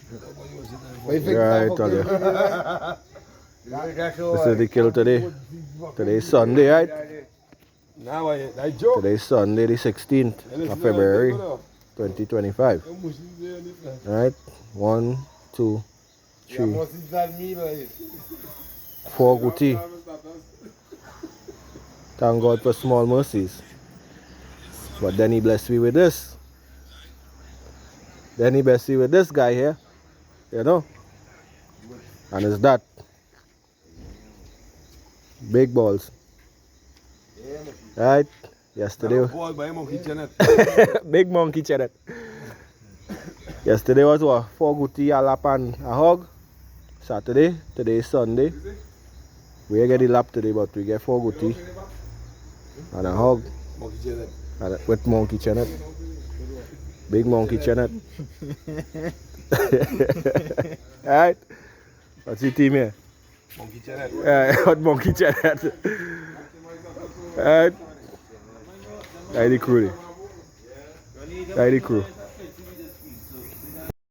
Yeah, I tell you. This is the kill today. Today's Sunday, right? Today's Sunday, the 16th of February, 2025. Alright, 1, 2, 3, 4 Guti. Thank God for small mercies. But then he blessed me with this. Then he blessed me with this guy here. You know? And it's that. Big balls. Right? Yesterday. Big monkey cheddar. Yesterday was what? 4 Guti, a lap and a hug. Saturday. Today is Sunday. We get the lap today, but we get 4 Guti and a hug. And with monkey cheddar. Big monkey cheddar. Alright? What's your team here? Monkey cheddar. Hot monkey cheddar. Alright? That's the crew. That's the crew.